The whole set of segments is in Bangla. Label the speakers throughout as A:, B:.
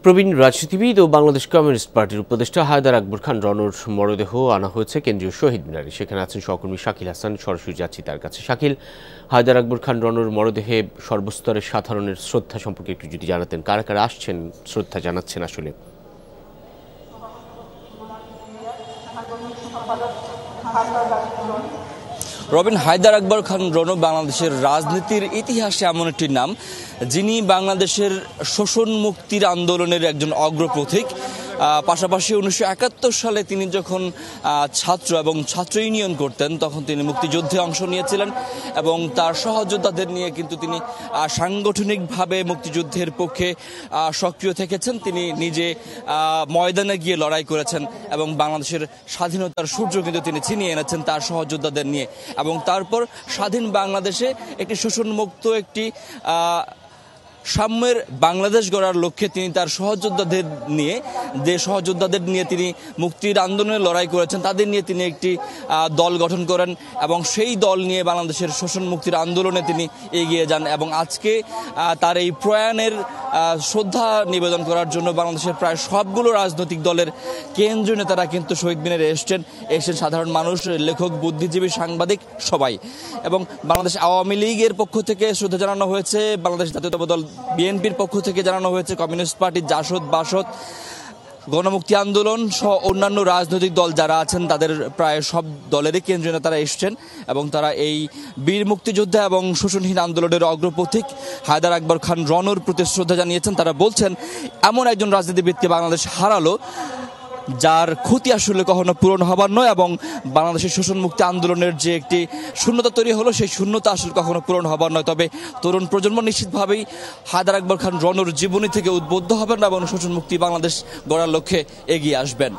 A: প্রবীণ রাজনীতিবিদ ও বাংলাদেশ কমিউনিস্ট পার্টির উপদেষ্টা হায়দার আকবর খান রনর মরদেহ আনা হয়েছে কেন্দ্রীয় শহীদ মিনারে। সেখানে আছেন সহকর্মী শাকিল হাসান। সরাসরি যাচ্ছি তার কাছে। শাকিল, হায়দার আকবর খান রনর মরদেহে সর্বস্তরের সাধারণের শ্রদ্ধা সম্পর্কে একটু যদি জানাতেন, কারা কারা আসছেন, শ্রদ্ধা জানাচ্ছেন আসলে?
B: রবিন, হায়দার আকবর খান রণ বাংলাদেশের রাজনীতির ইতিহাসে এমন একটি নাম যিনি বাংলাদেশের শোষণ মুক্তির আন্দোলনের একজন অগ্রপথিক। পাশাপাশি 1971 সালে তিনি যখন ছাত্র এবং ছাত্র ইউনিয়ন করতেন তখন তিনি মুক্তিযুদ্ধে অংশ নিয়েছিলেন এবং তার সহযোদ্ধাদের নিয়ে কিন্তু তিনি সাংগঠনিকভাবে মুক্তিযুদ্ধের পক্ষে সক্রিয় থেকেছেন। তিনি নিজে ময়দানে গিয়ে লড়াই করেছেন এবং বাংলাদেশের স্বাধীনতার সূর্য কিন্তু তিনি ছিনিয়ে এনেছেন তার সহযোদ্ধাদের নিয়ে। এবং তারপর স্বাধীন বাংলাদেশে একটি শোষণমুক্ত একটি সাম্যের বাংলাদেশ গড়ার লক্ষ্যে তিনি তার সহযোদ্ধাদের নিয়ে তিনি মুক্তির আন্দোলনে লড়াই করেছেন। তাদের নিয়ে তিনি একটি দল গঠন করেন এবং সেই দল নিয়ে বাংলাদেশের শোষণ মুক্তির আন্দোলনে তিনি এগিয়ে যান। এবং আজকে তার এই প্রয়াণের শ্রদ্ধা নিবেদন করার জন্য বাংলাদেশের প্রায় সবগুলো রাজনৈতিক দলের কেন্দ্রীয় নেতারা কিন্তু শহীদ মিনারে এসেছেন সাধারণ মানুষ, লেখক, বুদ্ধিজীবী, সাংবাদিক সবাই। এবং বাংলাদেশ আওয়ামী লীগের পক্ষ থেকে শ্রদ্ধা জানানো হয়েছে, বাংলাদেশ জাতীয়তাবাদী দল বিএনপির পক্ষ থেকে জানানো হয়েছে, কমিউনিস্ট পার্টি, জাসদ, বাসদ, গণমুক্তি আন্দোলন সহ অন্যান্য রাজনৈতিক দল যারা আছেন তাদের প্রায় সব দলেরই কেন্দ্রীয় নেতারা এসছেন এবং তারা এই বীর মুক্তিযোদ্ধা এবং শোষণহীন আন্দোলনের অগ্রপথিক হায়দার আকবর খান রনর প্রতি শ্রদ্ধা জানিয়েছেন। তারা বলছেন এমন একজন রাজনীতিবিদকে বাংলাদেশ হারালো যার ক্ষতি আসলে কখনো পূরণ হবার নয় এবং বাংলাদেশের শোষণ মুক্তি আন্দোলনের যে একটি শূন্যতা তৈরি হলো সেই শূন্যতা আসলে কখনো পূরণ হবার নয়। তবে তরুণ প্রজন্ম নিশ্চিতভাবেই হায়দার আকবর খান রনর জীবনী থেকে উদ্বুদ্ধ হবেন এবং শোষণ মুক্তি বাংলাদেশ গড়ার লক্ষ্যে এগিয়ে আসবেন।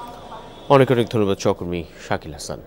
A: অনেক অনেক ধন্যবাদ সহকর্মী শাকিল হাসান।